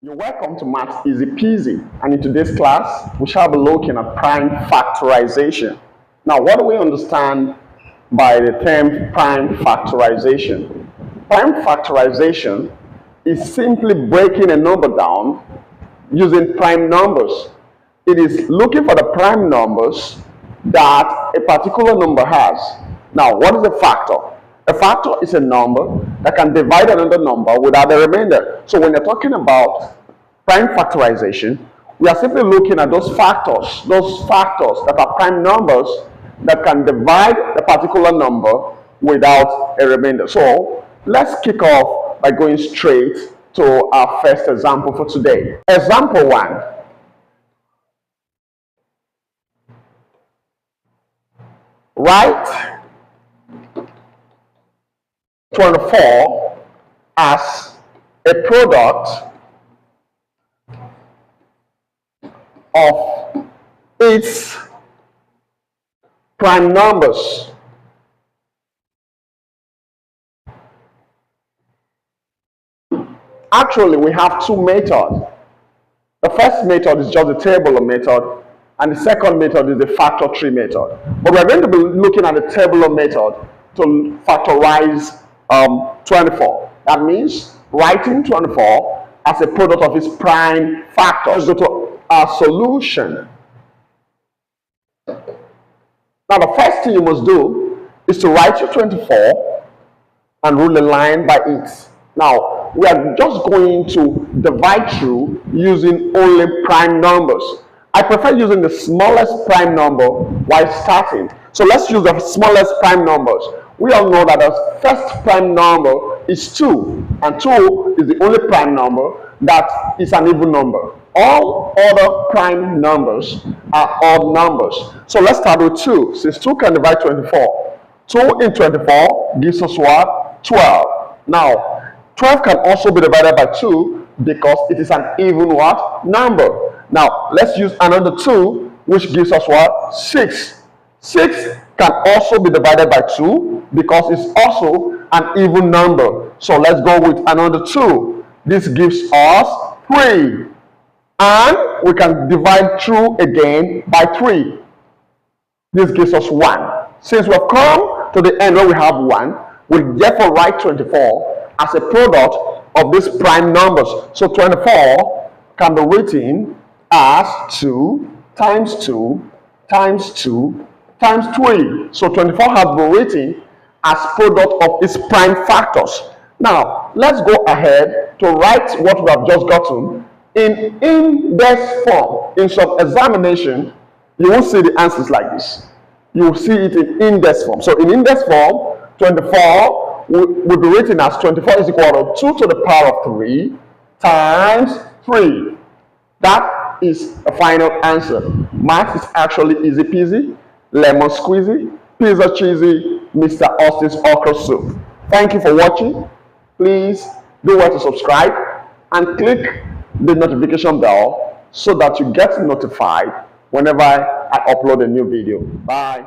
You're welcome to Maths Easy Peasy, and in today's class, we shall be looking at prime factorization. Now, what do we understand by the term prime factorization? Prime factorization is simply breaking a number down using prime numbers. It is looking for the prime numbers that a particular number has. Now, what is a factor? A factor is a number that can divide another number without a remainder. So when you're talking about prime factorization, we are simply looking at those factors that are prime numbers that can divide a particular number without a remainder. So let's kick off by going straight to our first example for today. Example 1. Write 24 as a product of its prime numbers. Actually, we have two methods. The first method is just the tabular method, and the second method is the factor tree method. But we're going to be looking at the tabular method to factorize 24. That means writing 24 as a product of its prime factors. Let's go to our solution. Now, the first thing you must do is to write your 24 and rule a line by it. Now, we are just going to divide through using only prime numbers. I prefer using the smallest prime number while starting. So let's use the smallest prime numbers. We all know that the first prime number is 2, and 2 is the only prime number that is an even number. All other prime numbers are odd numbers. So let's start with 2. Since 2 can divide 24, 2 in 24 gives us what? 12. Now, 12 can also be divided by 2 because it is an even what? Number. Now, let's use another 2, which gives us what? 6. 6 can also be divided by 2 because it's also an even number. So let's go with another 2. This gives us 3. And we can divide through again by 3. This gives us 1. Since we've come to the end where we have 1, we therefore write 24 as a product of these prime numbers. So 24 can be written as 2 times 2 times 2 times 3. So 24 has been written as product of its prime factors. Now, let's go ahead to write what we have just gotten in index form. In some examination, you won't see the answers like this. You will see it in index form. So in index form, 24 will be written as 24 is equal to 2 to the power of 3 times 3. That is a final answer. Math is actually easy peasy, lemon squeezy, pizza cheesy, Mr. Austin's okra soup. Thank you for watching. Please do well to subscribe and click the notification bell so that you get notified whenever I upload a new video. Bye.